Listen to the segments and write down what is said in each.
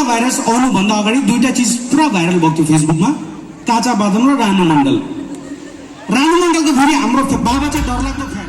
Virus आउनुभन्दा अगाडि दुईटा चिज पुरा भाइरल भएको थियो फेसबुकमा, काचा बादल र राणु मण्डल। राणु मण्डलको फेरि हाम्रो बाबा चाहिँ डरलाग्दो फ्यान।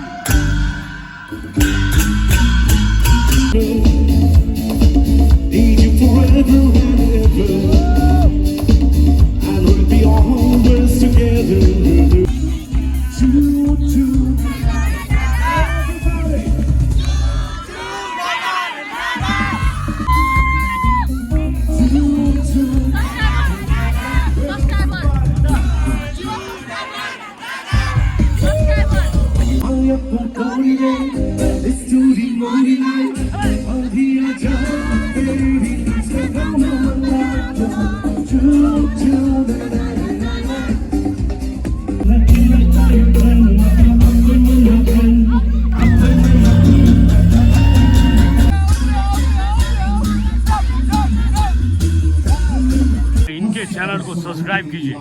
चैनल को सब्सक्राइब कीजिए,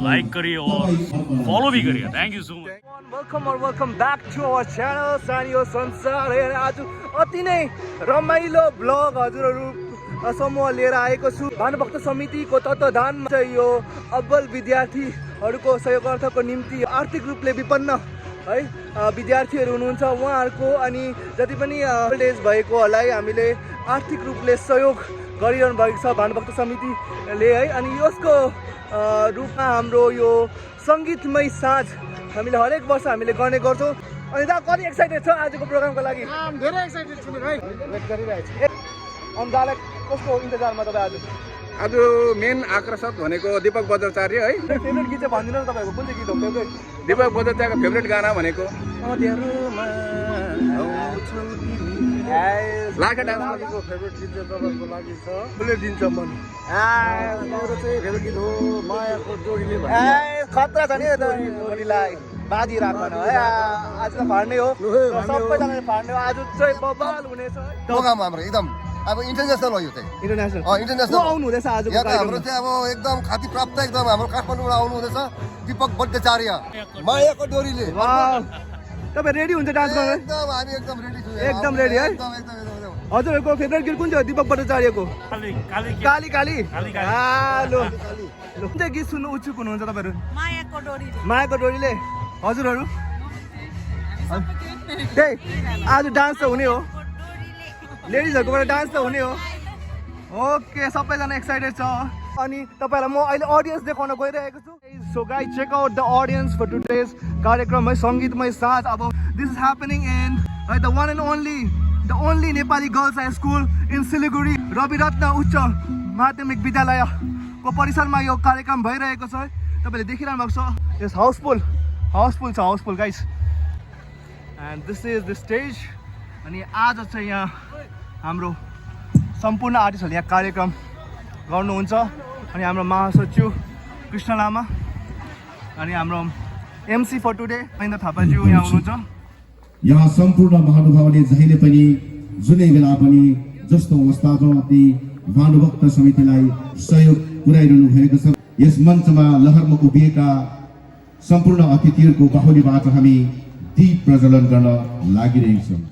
लाइक करिए और फॉलो भी करिए। Thank you so much. Welcome back to our channel Saniyo Sansar. आज अति नै रमाइलो ब्लग हजुरहरू समूह लिएर आएको छु। भानुभक्त समितिको तत्त्वाधानमा चाहिँ यो अब्बल विद्यार्थीहरूको सहयोगार्थको निम्ति आर्थिक रूपले विपन्न है विद्यार्थीहरू हुनुहुन्छ उहाँहरूको अनि जति पनि ओल्ड एज भएकोहरूलाई हामीले आर्थिक रूपले सहयोग गरिरहनु भएको छ भानुभक्त समितिले है। अनि यसको रूपमा हाम्रो यो सङ्गीतमय साँझ हामीले हरेक वर्ष हामीले गर्ने गर्छौँ। अनि दा कति एक्साइटेड छ आजको प्रोग्रामको लागि? धेरै एक्साइटेड छु भाइ, वेट गरिरहेको छु। अनि दालाई कस्तो इन्तजारमा तपाईँ आज मेन आकर्षक भनेको दीपक बज्राचार्य है। फेभरेट गीत चाहिँ भनिदिनु न तपाईँको कुन चाहिँ गीत हो फेभरेट? दीपक बज्राचार्यको फेभरेट गाना भनेको लागा डान्सको फेभरेट गीत चाहिँ तपाईँको लागि छ फुले दिन्छ मन। मेरो चाहिँ फेभरेट गीत हो मायाको डोरीले। खतरा छ नि डोरीलाई बाजी राख्न है। आज त फाड्ने हो, सबैजनाले फाड्ने हो। आज चाहिँ बबाल हुनेछ प्रोग्राम हाम्रो एकदम अब इन्टरनेसनल हो यो चाहिँ इन्टरनेसनल। इन्टरनेसनल आउनु हुँदैछ आज यहाँ त हाम्रो चाहिँ अब एकदम ख्याति प्राप्त एकदम हाम्रो काठमाडौँबाट आउनु हुँदैछ दीपक बज्राचार्य मायाको डोरीले। तपाईँ रेडी हुन्छ डान्स गर्न? एकदम हामी एकदम रेडी छौँ, एकदम रेडी है। हजुरहरूको फेभरेट गीत कुन चाहिँ हो दीपक भट्टाचार्यको? काली काली। लो कुन चाहिँ गीत सुन्नु उत्सुक हुनुहुन्छ तपाईँहरू? मायाको डोरीले। हजुरहरू त्यही आज डान्स त हुने हो, लेडिजहरूकोबाट डान्स त हुने हो। ओके सबैजना एक्साइटेड छ। अनि तपाईँलाई म अहिले अडियन्स देखाउन गइरहेको छु। So guys check out the audience for today's कार्यक्रम है सङ्गीतमय साँझ। अब दिस इज ह्यापनिङ इन है the one and only Nepali girls high school in Siliguri Rabiratna उच्च माध्यमिक विद्यालयको परिसरमा यो कार्यक्रम भइरहेको छ। तपाईँले देखिरहनु भएको छ यस houseful guys. And this is the stage. अनि आज चाहिँ यहाँ हाम्रो सम्पूर्ण आर्टिस्टहरूले यहाँ कार्यक्रम गर्नुहुन्छ। अनि हाम्रो महासचिव कृष्ण लामा अनि हाम्रो एमसी फर टुडे महेन्द्र थापाज्यू यहाँ हुनुहुन्छ। यहाँ सम्पूर्ण महानुभावले जहिले पनि जुनै बेला पनि जस्तो अवस्थामा भानुभक्त समितिलाई सहयोग पुर्याइरहनु भएको छ। यस मञ्चमा लहरमा उभिएका सम्पूर्ण अतिथिहरूको बाहुलीबाट हामी दीप प्रज्वलन गर्न लागिरहेका छौँ।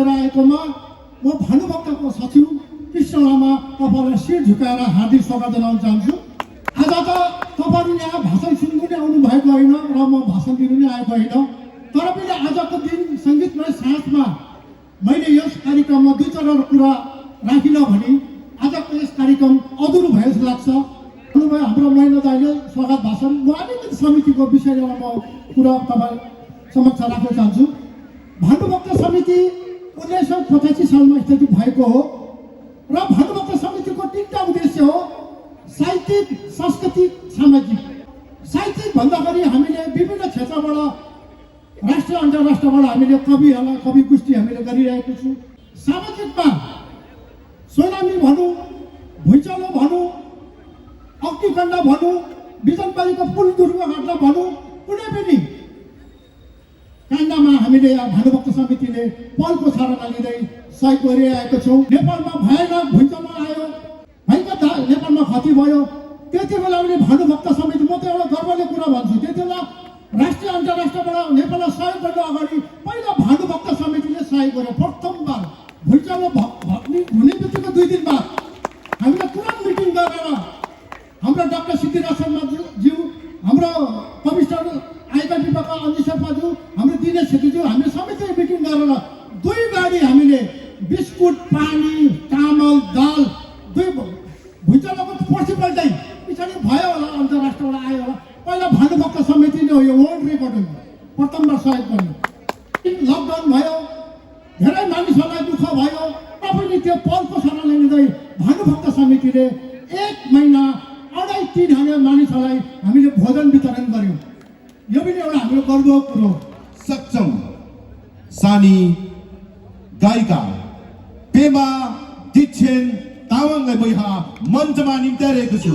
आएकोमा म भानुभक्तको सचिव कृष्ण लामा तपाईँलाई शिर झुकाएर हार्दिक स्वागत जनाउन चाहन्छु। आज त तपाईँहरू यहाँ भाषण सुन्नु नै आउनु भएको होइन र म भाषण दिनु नै आएको होइन, तर पनि आजको दिन सङ्गीतमय साँझमा मैले यस कार्यक्रममा दुई चारवटा कुरा राखिनँ भने आजको यस कार्यक्रम अधुरो भयो जस्तो लाग्छ। भन्नुभयो हाम्रो महेन्द्र दाइले स्वागत भाषण, म अलिकति समितिको विषयमा म कुरा तपाईँ समक्ष राख्न चाहन्छु। भानुभक्त समिति 1985 सालमा स्थापित भएको हो र भानुभक्त समितिको तीनटा उद्देश्य हो साहित्यिक, सांस्कृतिक, सामाजिक। साहित्यिक भन्दाखेरि हामीले विभिन्न क्षेत्रबाट राष्ट्रिय अन्तर्राष्ट्रबाट हामीले कविहरूलाई कवि गोष्ठी हामीले गरिरहेको छौँ। सामाजिकमा सोनामी भनौँ भुइँचालो भनौँ, अग्निकाण्ड भनौँ, बिजनबारीको पुल दुर्घटना भनौँ, कुनै पनि काण्डमा हामीले भानुभक्त समितिले पलको सहारा लिँदै सहयोग गरिरहेको छौँ। नेपालमा भयानक भूकम्प आयो, भयङ्कर नेपालमा क्षति भयो। त्यति बेला पनि भानुभक्त समिति, म त एउटा गर्वले कुरा भन्छु, त्यति बेला राष्ट्रिय अन्तर्राष्ट्रियबाट नेपाललाई सहयोग गर्नु अगाडि पहिला भानुभक्त समितिले सहयोग गर्यो। प्रथमबार भुइँचालो हुने बित्तिकै 2 दिन बाद हामीले तुरन्त मिटिङ गरेर हाम्रो डाक्टर सिद्धिराज शर्माज्यू, हाम्रो कमिसनर आयकर विभागका अन्जी शेर्पाज्यू, हाम्रो दिनेश छेत्रीज्यू, हामीले समिति मिटिङ गरेर 2 गाडी हामीले बिस्कुट, पानी, चामल, दाल, 2 भुइँचालोको पर्सिपल्टै पछाडि भयो होला, अन्तर्राष्ट्रबाट आयो होला। पहिला भानुभक्त समितिले हो, यो वर्ल्ड रेकर्ड हो, प्रथमबार सहयोग गर्नु। लकडाउन भयो, धेरै मानिसहरूलाई दुःख भयो, पनि त्यो पलको सहारा लिँदै भानुभक्त समितिले 1 महिना 250-300 मानिसहरूलाई हामीले भोजन वितरण गर्यौँ। यो पनि एउटा हाम्रो गर्वको कुरो। सक्षम सानी गायिका पेमा दिक्षेन तामाङलाई म यहाँ मञ्चमा निम्त्याइरहेको छु।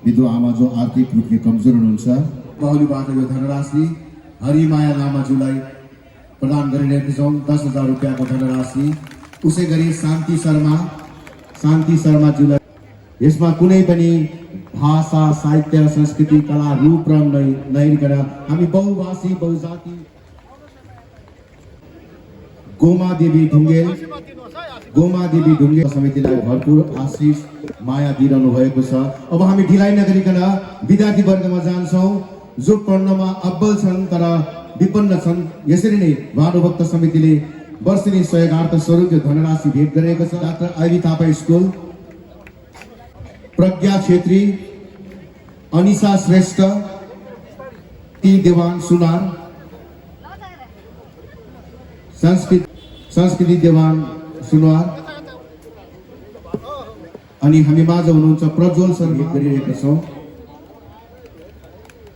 विधवा आमा जो आर्थिक रूपले कमजोर हुनुहुन्छ, बाहुलीबाट यो धनराशि हरिमाया लामाज्यूलाई प्रदान गरिरहेका छौँ। 10,000 रुपियाँको धनराशि। उसै गरी शान्ति शर्माज्यूलाई यसमा कुनै पनि भाषा, साहित्य, संस्कृति, कला, रूप रङ नहेरिकन हामी बहुभाषी बहुजाति। गोमा देवी ढुङ्गेल समितिलाई भरपूर आशिष माया दिइरहनु भएको छ। अब हामी ढिलाइ नगरिकन विद्यार्थी वर्गमा जान्छौँ जो पढ्नमा अब्बल छन् तर विपन्न छन्। यसरी नै भानुभक्त समितिले वर्षेनी सहयोगार्थ स्वरूप धनराशि भेट गरेको छ। डाक्टर आइबी थापा स्कुल, प्रज्ञा छेत्री, अनिशा श्रेष्ठ, ती देवान सुनार, संस्कृति देवान सुनवार, अनि हामी माझ हुनुहुन्छ प्रज्वल सर भेट गरिरहेका छौँ।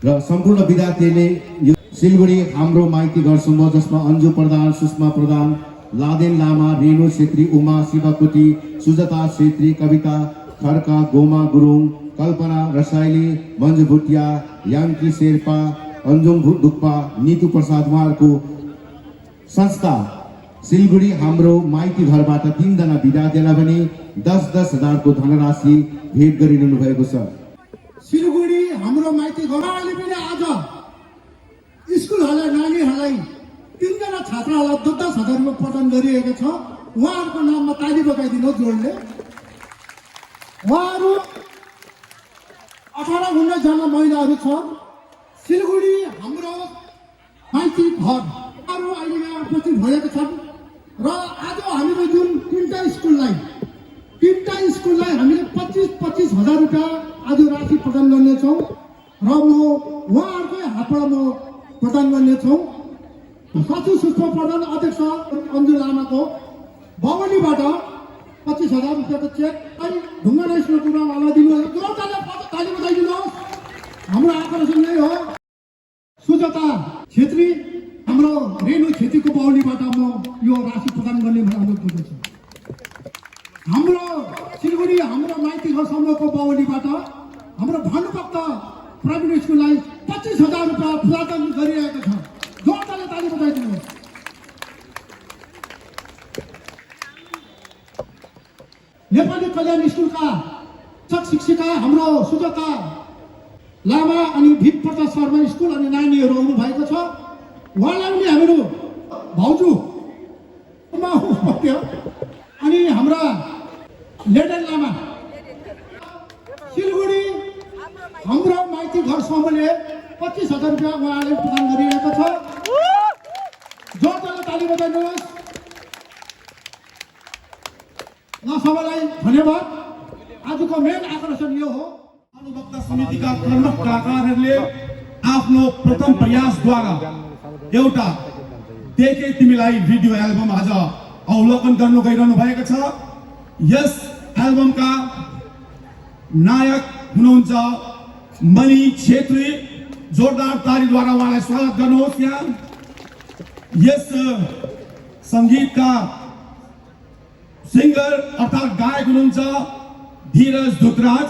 र सम्पूर्ण विद्यार्थीले यो सिलगढी हाम्रो माइती घर समूह जसमा अन्जु प्रधान, सुषमा प्रधान, लादेन लामा, रेणु छेत्री, उमा शिवकुटी, सुजता छेत्री, कविता खड्का, गोमा गुरुङ, कल्पना रसाइली, मन्जु भुटिया, याङ्की शेर्पा, अन्जुङ डुक्पा, नितु प्रसाद, उहाँहरूको संस्था सिलगढी हाम्रो माइती घरबाट 3 जना विद्यार्थीलाई पनि 10,000 को धनराशि भेट गरिरहनु भएको छ। सिलगढी हाम्रो माइती घरले पनि आज स्कुलहरूलाई नानीहरूलाई 3 जना छात्राहरूलाई 10,000 रुपियाँ प्रदान गरिएको छ। उहाँहरूको नाममा ताली बजाइदिनु जोडले। उहाँहरू 18-19 जना महिलाहरू छ। सिलगढी हाम्रो माइती घर अहिले यहाँ उपस्थित भएको छन् र आज हामीले जुन 3टा स्कुललाई हामीले 25,000 रुपियाँ आज राशि प्रदान गर्नेछौँ र म उहाँहरूकै हातबाट म प्रदान गर्नेछौँ। सचिव सुषमा प्रधान, अध्यक्ष अन्जु लामाको बावलीबाट 25,000 रुपियाँको चेक अनि ढुङ्गा स्कुलको नाममा दिनुहोस्। ताली बजाइदिनुहोस्। हाम्रो आकर्षण नै हो। सुजता छेत्री, हाम्रो रेणु छेत्रीको बाहुलीबाट म यो राशि प्रदान गर्ने अनुरोध गर्दछु। हाम्रो सिलगढी हाम्रो माइती घर समूहको बाहुलीबाट हाम्रो भानुभक्त प्राइभेट स्कुललाई 25,000 रुपियाँ प्रदान गरिरहेको छ। जोरदारले ताली बजाइदिनुहोस्। नेपाली कल्याण स्कुलका शिक्षिका हाम्रो सुजाता लामा अनि भिप प्रसाद शर्मा स्कुल अनि नानीहरू आउनु भएको छ। उहाँलाई पनि हामीहरू भाउजू अनि हाम्रा लेडन लामा सिलगढी हाम्रो माइती घर समूहले 25,000 रुपियाँ उहाँले प्रदान गरिरहेको छ। जोरदारले ताली बजाइनुहोस्। ल सबैलाई धन्यवाद। आजको मेन आकर्षण यो हो भानुभक्त समितिका प्रमुख कलाकारहरूले आफ्नो प्रथम प्रयासद्वारा एउटा देखे तिमीलाई भिडियो एल्बम आज अवलोकन गर्नु गइरहनु भएको छ। यस एल्बमका नायक हुनुहुन्छ मणि छेत्री। जोरदार तालीद्वारा उहाँलाई स्वागत गर्नुहोस्। यहाँ यस सङ्गीतका सिङ्गर अर्थात् गायक हुनुहुन्छ धीरज धुतराज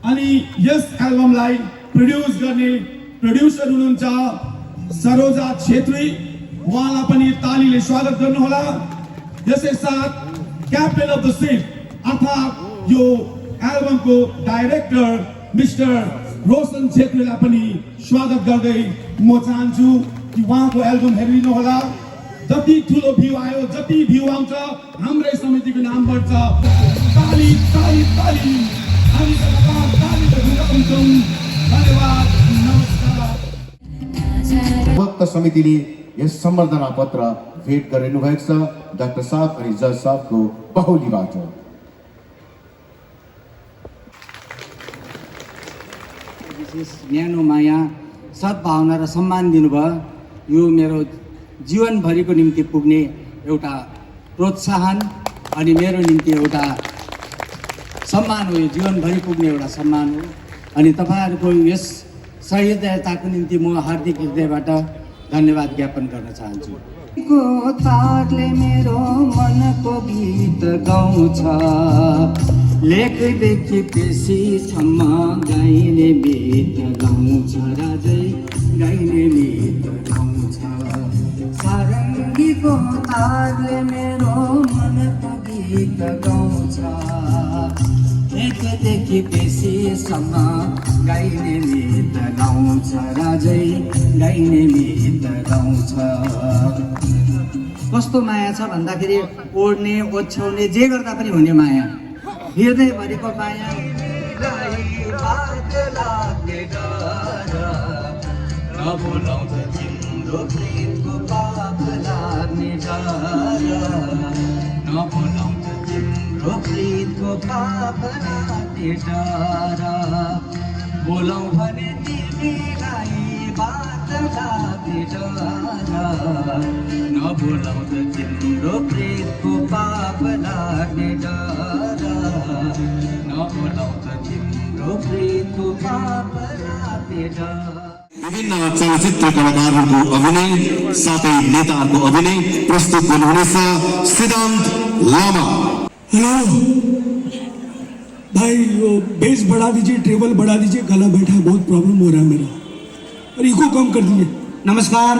अनि यस एल्बमलाई प्रोड्युस गर्ने प्रोड्युसर हुनुहुन्छ सरोजा छेत्री। उहाँलाई पनि तालीले स्वागत गर्नुहोला। यसै साथ क्याप्टेन अफ द सिट अर्थात् यो एल्बमको डाइरेक्टर मिस्टर रोशन छेत्रीलाई पनि स्वागत गर्दै म चाहन्छु कि उहाँको एल्बम हेरिदिनुहोला। जति ठुलो भ्यू आयो, जति भ्यू आउँछ हाम्रै समितिको नाम बढ्छ। ताली ताली ताली हामी लगातार तालीले गुन्जाउँछौँ। धन्यवाद, नमस्कार। भक्त समितिले यस सम्बर्धना पत्र भेट गरिनु भएको छ डाक्टर साहब अनि जज साहबको बाहुलीबाट। विशेष न्यानो माया सद्भावना र सम्मान दिनुभयो। यो मेरो जीवनभरिको निम्ति पुग्ने एउटा प्रोत्साहन अनि मेरो निम्ति एउटा सम्मान हो। यो जीवनभरि पुग्ने एउटा सम्मान हो अनि तपाईँहरूको यस सहृदयताको निम्ति म हार्दिक हृदयबाट धन्यवाद ज्ञापन गर्न चाहन्छु। को तारले मेरो मनको गीत गाउँछ, लेखदेखि पेशीसम्म गाइने गीत गाउँछ, राजै गाइने गीत गाउँछ। सारङ्गीको तारले मेरो मनको गीत गाउँछ, लेखदेखि पेशीसम्म गाइने गीत गाउँछ, राजै गाइने गीत गाउँछ। कस्तो माया छ भन्दाखेरि ओढ्ने ओछ्याउने जे गर्दा पनि हुने माया, हृदयभरिको माया। नबोलाउँछ तिम्रो प्रेमको पाप लाग्ने डर, नबोलाउँछ तिम्रो प्रेमको पाप लाग्ने डर। बोलाउ भने तिमीलाई बात लाग्ने डर, नबोलाउँछ तिम्रो प्रेमको पाप लाग्ने डर, नबोलाउँछ तिम्रो प्रेमको पाप लाग्ने डर। विभिन्न चलचित्र कलाकारहरूको अभिनय साथै नेताहरूको अभिनय प्रस्तुत गर्नुहुनेछ सिद्धान्त लामा। हेलो भाई, वो बेस बढ़ा दीजिए, टेबल बढ़ा दीजिए, गला बैठा है, बहुत प्रॉब्लम हो रहा है मेरा, और इको कम कर दीजिए। नमस्कार।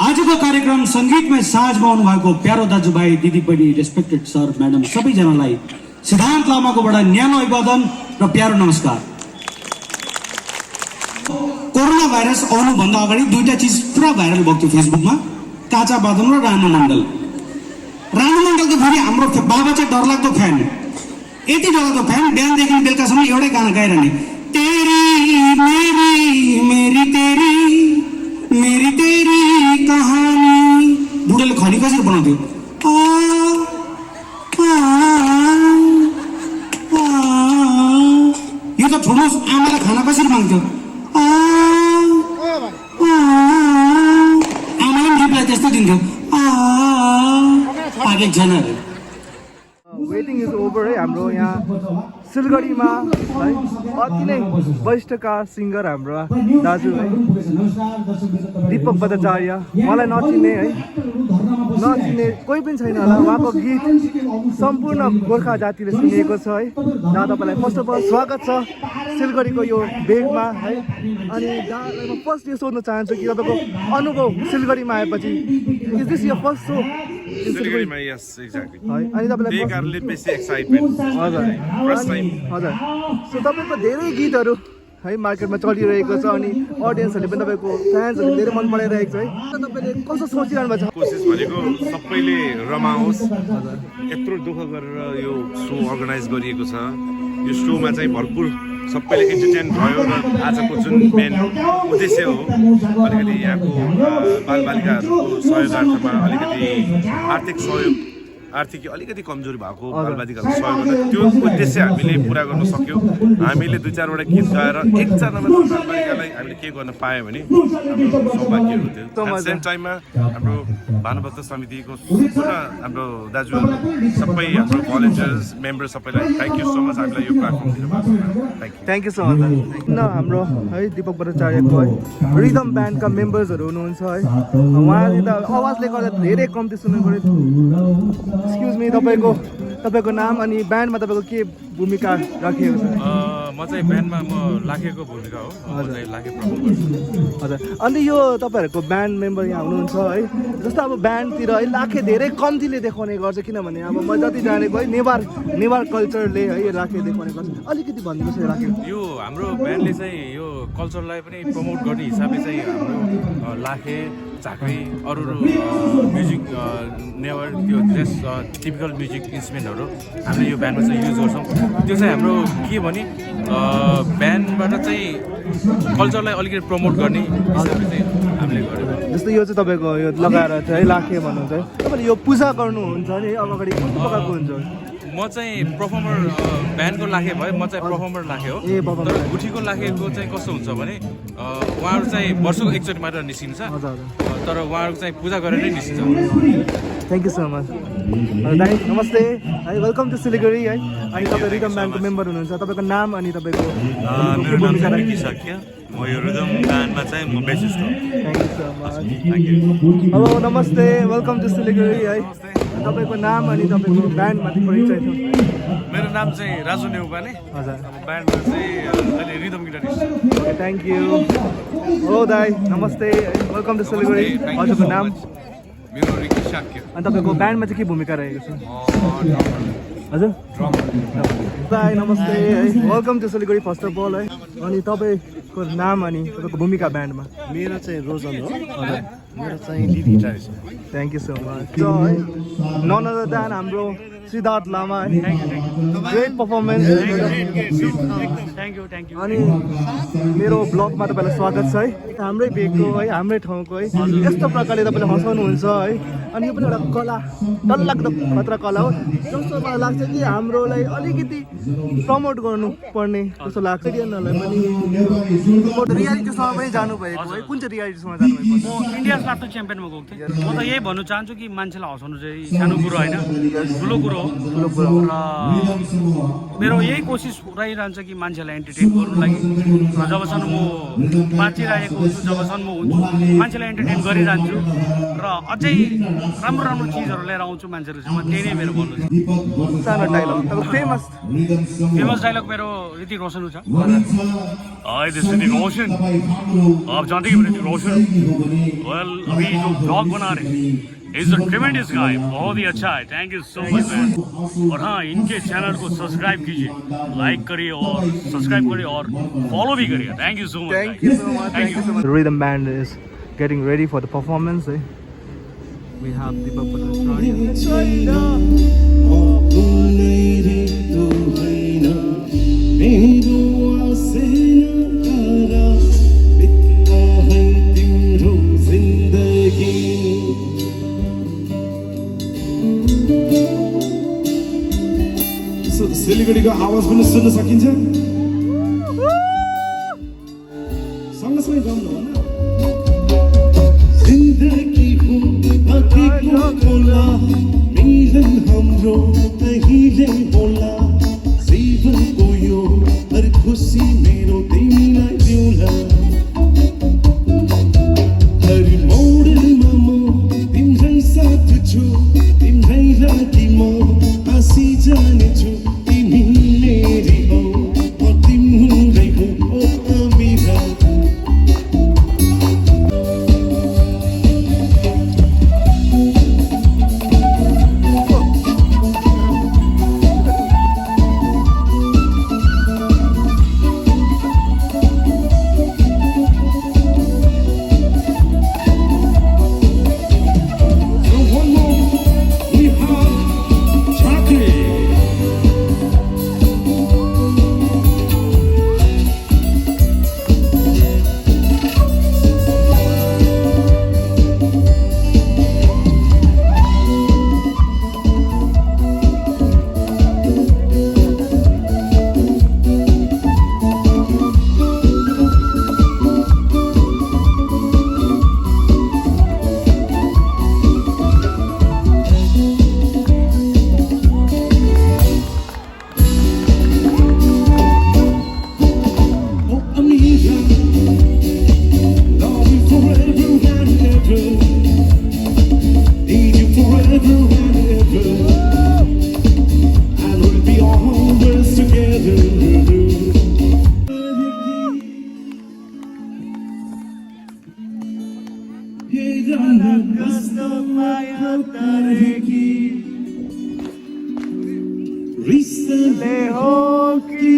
आजको कार्यक्रम सङ्गीतमै साँझमा आउनुभएको प्यारो दाजुभाइ दिदीबहिनी रेस्पेक्टेड सर म्याडम सबैजनालाई सिद्धान्त लामाकोबाट न्यानो अभिवादन र प्यारो नमस्कार। कोरोना भाइरस आउनुभन्दा अगाडि दुईटा चिज पुरा भाइरल भएको थियो फेसबुकमा, काचा बादन र रानु मण्डल। रानु मण्डलको फेरि हाम्रो बाबा चाहिँ डरलाग्दो फ्यान, यति डरलाग्दो फ्यान बिहानदेखि बेलुकासम्म एउटै गाना गाइरहने, तेरी मेरी मेरी तेरी मेरी तेरी कहानी। बुढोले खनी कसरी बनाउँथ्यो, यो त छोड्नुहोस्, आमालाई खाना कसरी माग्थ्यो, आमालाई पनि रिप्लाई त्यस्तो दिन्थ्यो, पाकेको छैन अरे। वेटिङ इज ओभर है। हाम्रो यहाँ सिलगढीमा है अति नै वरिष्ठकार सिङ्गर हाम्रो दाजु है दीपक भट्टाचार्य मलाई नचिन्ने है नचिन्ने कोही पनि छैन होला उहाँको गीत सम्पूर्ण गोर्खा जातिले सुनिएको छ है जहाँ तपाईँलाई फर्स्ट अफ अल स्वागत छ सिलगढीको यो भेगमा है अनि जहाँलाई म फर्स्ट यो सोध्न चाहन्छु कि तपाईँको अनुभव सिलगढीमा आएपछि इज दिस यो फर्स्ट सो सिलगढीमा यस एक्ज्याक्टली है अनि तपाईँलाई त्यही कारणले बेसी एक्साइटमेन्ट हजुर फर्स्ट टाइम हजुर सो तपाईँको धेरै गीतहरू है मार्केटमा चलिरहेको छ अनि अडियन्सहरूले पनि तपाईँको फ्यान्सहरूले धेरै मन पराइरहेको छ है तपाईँले कस्तो सोचिरहनु भएको छ कोसिस भनेको सबैले रमाओस् यत्रो दुःख गरेर यो सो अर्गनाइज गरिएको छ यो सोमा चाहिँ भरपुर सबैले इन्टरटेन भयो र आजको जुन मेन उद्देश्य हो अलिकति यहाँको बालबालिकाहरूको सहयोगार्थमा अलिकति आर्थिक सहयोग आर्थिक अलिकति कमजोरी भएको बालबालिकाहरूको सहयोग गर्न त्यो उद्देश्य हामीले पुरा गर्न सक्यौँ हामीले 2-4वटा गीत गाएर एकजना मात्र बालबालिकालाई हामीले के गर्न पायौँ भने हाम्रो सौभाग्य हुन्थ्यो सेम टाइममा हाम्रो भानुभक्त समितिको सम्पूर्ण हाम्रो दाजुहरू सबै हाम्रो भलन्टियर्स मेम्बर सबैलाई थ्याङ्क यू सो मच हामीलाई यो प्लेटफर्म दिनुभएको थ्याङ्क यू सो मच न हाम्रो है दीपक भट्टाचार्यको है रिदम ब्यान्डका मेम्बर्सहरू हुनुहुन्छ है उहाँले त आवाजले गर्दा धेरै कम्ती सुन्नु पऱ्यो एक्सक्युज मी तपाईँको नाम अनि ब्यान्डमा तपाईँको के भूमिका राखिएको छ म चाहिँ ब्यान्डमा म लाखेको भूमिका हो हजुर लाखे प्रमोट गर्छु हजुर अनि यो तपाईँहरूको ब्यान्ड मेम्बर यहाँ हुनुहुन्छ है जस्तो अब ब्यान्डतिर है लाखे धेरै कम्तीले देखाउने गर्छ किनभने अब म जति जानेको है नेवार कल्चरले है लाखे देखाउने गर्छ अलिकति भनिदिनुहोस् यो लाखे यो हाम्रो ब्यान्डले चाहिँ यो कल्चरलाई पनि प्रमोट गर्ने हिसाबले चाहिँ हाम्रो लाखे झाँक्री अरू म्युजिक नेवर त्यो जस्ट टिपिकल म्युजिक इन्स्ट्रुमेन्टहरू हामीले यो ब्यान्डमा चाहिँ युज गर्छौँ त्यो चाहिँ हाम्रो के भने ब्यान्डबाट चाहिँ कल्चरलाई अलिकति प्रमोट गर्ने हिसाबले चाहिँ हामीले गरेको जस्तो यो चाहिँ तपाईँको यो लगाएर चाहिँ है लाखे भन्नुहुन्छ है तपाईँले यो पूजा गर्नुहुन्छ नि अब अगाडि कुन प्रकारको हुन्छ म चाहिँ पर्फर्मर ब्यान्डको लाखे भयो म चाहिँ पर्फर्मर लाखे हो तर गुठीको लाखेको चाहिँ कस्तो हुन्छ भने उहाँहरू चाहिँ वर्षको एकचोटि मात्र निस्किन्छ तर उहाँहरू चाहिँ पूजा गरेर नै निस्किन्छ थ्याङ्क यू सो मच नमस्ते है वेलकम टु सिलगढी है अनि तपाईँ रिदम ब्यान्डको मेम्बर हुनुहुन्छ तपाईँको नाम अनि तपाईँको मेरो नाम चाहिँ विकी सक्य म यो रिदम ब्यान्डमा चाहिँ म बेसिस्ट हो thank you so much hello नमस्ते वेलकम टु सिलगढी है तपाईँको नाम अनि तपाईँको ब्यान्डमाथि परिचय छ मेरो नाम चाहिँ राजु नेउपाने हजुर ब्यान्डमा चाहिँ अहिले rhythm guitarist okay thank you hello दाई नमस्ते वेलकम टु सिलगढी हजुरको नाम मेरो रिकी साक्य अनि तपाईँको ब्यान्डमा चाहिँ के भूमिका रहेको छ हजुर दाई नमस्ते है welcome to Silgadhi first of all है अनि तपाईँको नाम अनि तपाईँको भूमिका ब्यान्डमा मेरो चाहिँ रोजन हो मेरो चाहिँ लिड गिटारिस्ट हो थ्याङ्क यू सो मच है नन अदर द्यान हाम्रो सिद्धार्थ लामा है ग्रेट पर्फर्मेन्स अनि मेरो ब्लगमा तपाईँलाई स्वागत छ है हाम्रै भेगको है हाम्रै ठाउँको है यस्तो प्रकारले तपाईँले हँसाउनुहुन्छ है अनि यो पनि एउटा कला डरलाग्दो खतरा कला हो जस्तो मलाई लाग्छ कि हाम्रोलाई अलिकति प्रमोट गर्नुपर्ने जस्तो लाग्छ रियनहरूलाई पनि रियालिटी सोमा पनि जानुभएको है कुन चाहिँ रियालिटी सोमा जानुभएको म इन्डिया मास्टर च्याम्पियनमा गएको थिएँ म त यही भन्नु चाहन्छु कि मान्छेलाई हँसाउनु चाहिँ सानो कुरो होइन ठुलो कुरो हो र मेरो यही कोसिस रहिरहन्छ कि मान्छेलाई एन्टरटेन गर्नु लागि र जबसम्म म बाँचिरहेको हुन्छु जबसम्म म हुन्छु मान्छेलाई एन्टरटेन गरिरहन्छु र अझै राम्रो राम्रो चिजहरू लिएर आउँछु मान्छेहरूसँग त्यही नै मेरो भन्नु छ सानो डायलग फेमस डायलग मेरो ऋतिक रोशन छ हाय दिस ऋतिक रोशन आप जानते हैं ऋतिक रोशन वेल अभी जो ब्लॉग बना रहे हैं इज अ ट्रेमेंडस गाय बहुत ही अच्छा है थैंक यू सो मच मैन और हाँ इनके चैनल को सब्सक्राइब कीजिए लाइक करिए और सब्सक्राइब करिए और फॉलो भी करिए thank you so much Thank you so much. The rhythm band is getting ready for the performance. We have Deepak Bhattacharya. सिलगढीको आवाज पनि सुन्न सकिन्छ सँगसँगै गाउनु हो जिन्दगी हो बाँकीको होला मिलन हाम्रो कहिले होला जीवनको हर खुसी मेरो तिमीलाई दिउँला हर मोडमा म तिम्रै साथ छु तिम्रै लागि म हाँसी जानेछु तिमी मेरी हो म तिम्रै हो ओ अमिरा रिश्ते हो कि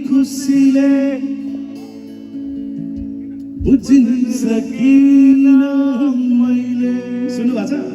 खुसीले बुझ्न सकिन मैले सुन्नु भएको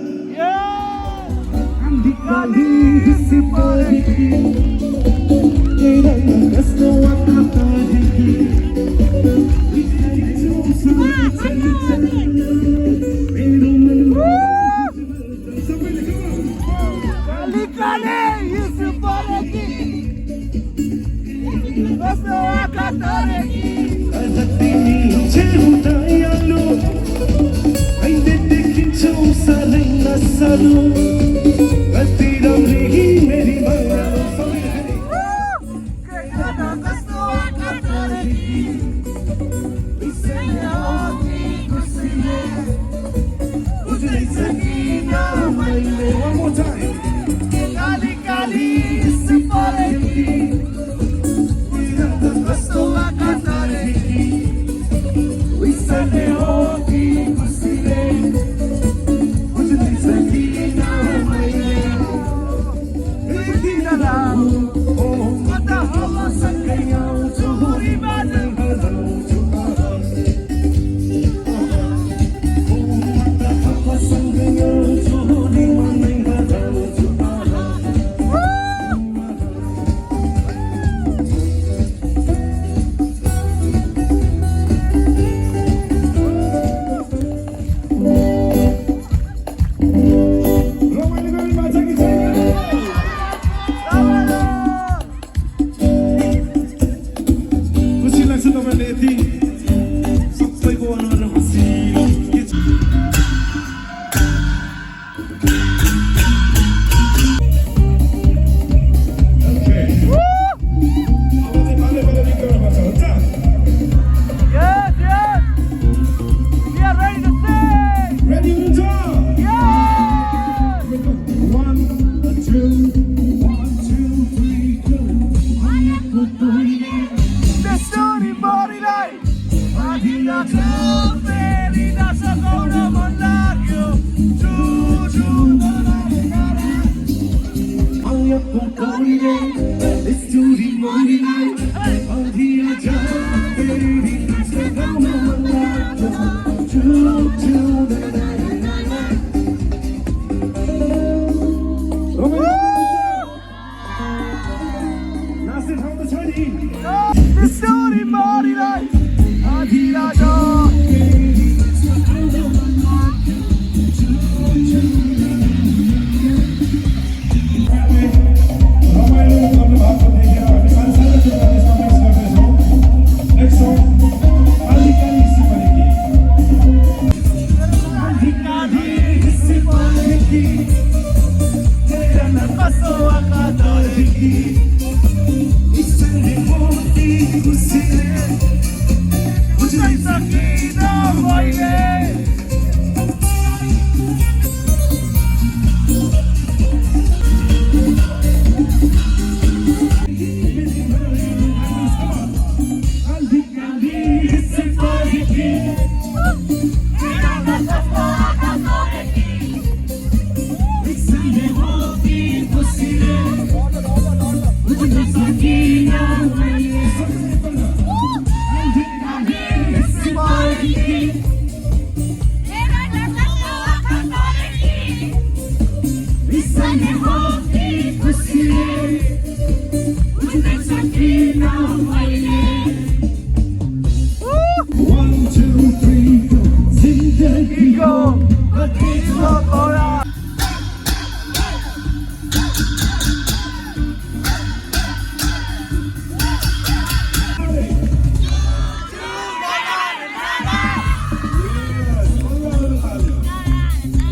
One, two, three, go. Zindagi ko,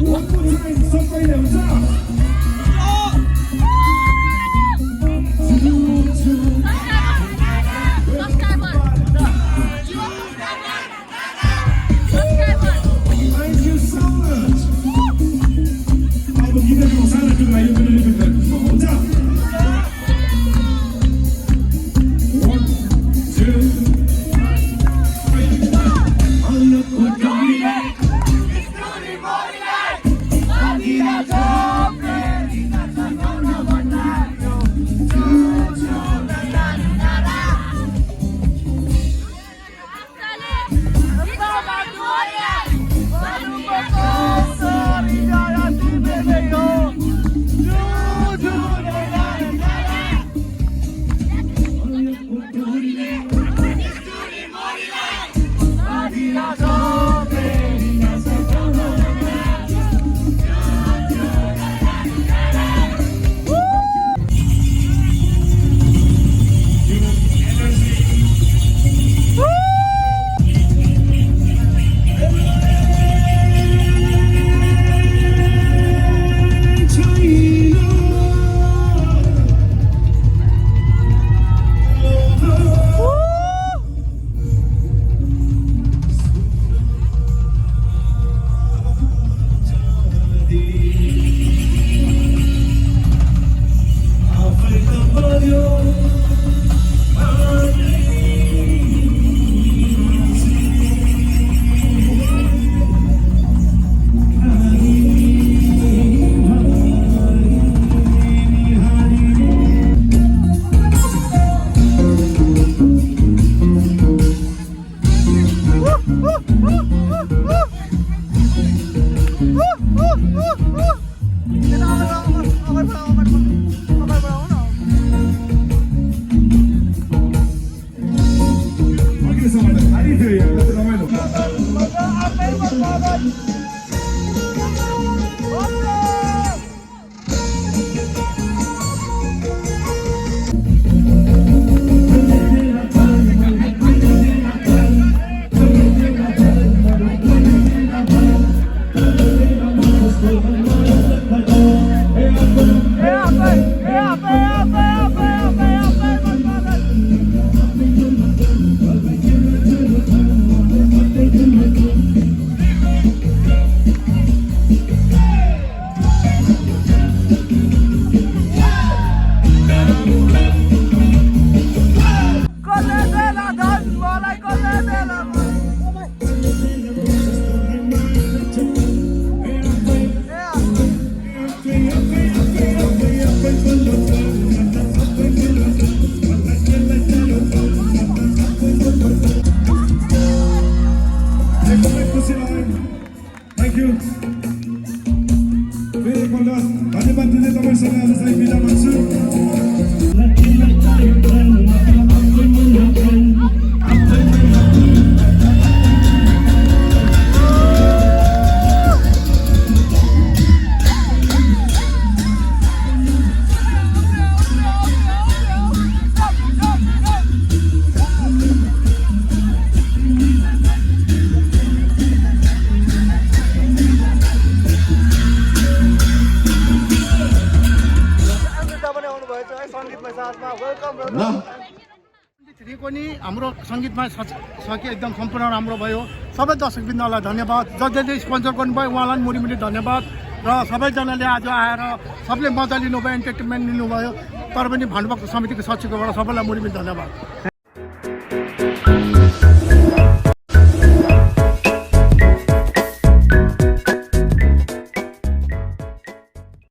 one more time, somebody else out. Thank you so much. अब गीतको सानो टुक्रा यो पनि रिपिट गर्नु हुन्छ. 1, 2, 3. अलको टोरीले स्टोरी बोलीले आदिरा जोप्रे दिना सगाउन भन्नायो जो ला ला ला हाम्रो सङ्गीतमा सके एकदम सम्पूर्ण राम्रो भयो सबै दर्शकवृन्दलाई धन्यवाद जसले स्पोन्सर गर्नुभयो उहाँलाई मुरी मुरी धन्यवाद र सबैजनाले आज आएर सबले मजा लिनुभयो इन्टरटेनमेन्ट लिनुभयो तर पनि भानुभक्त समितिको सचिवकोबाट सबैलाई मुरी मुरी धन्यवाद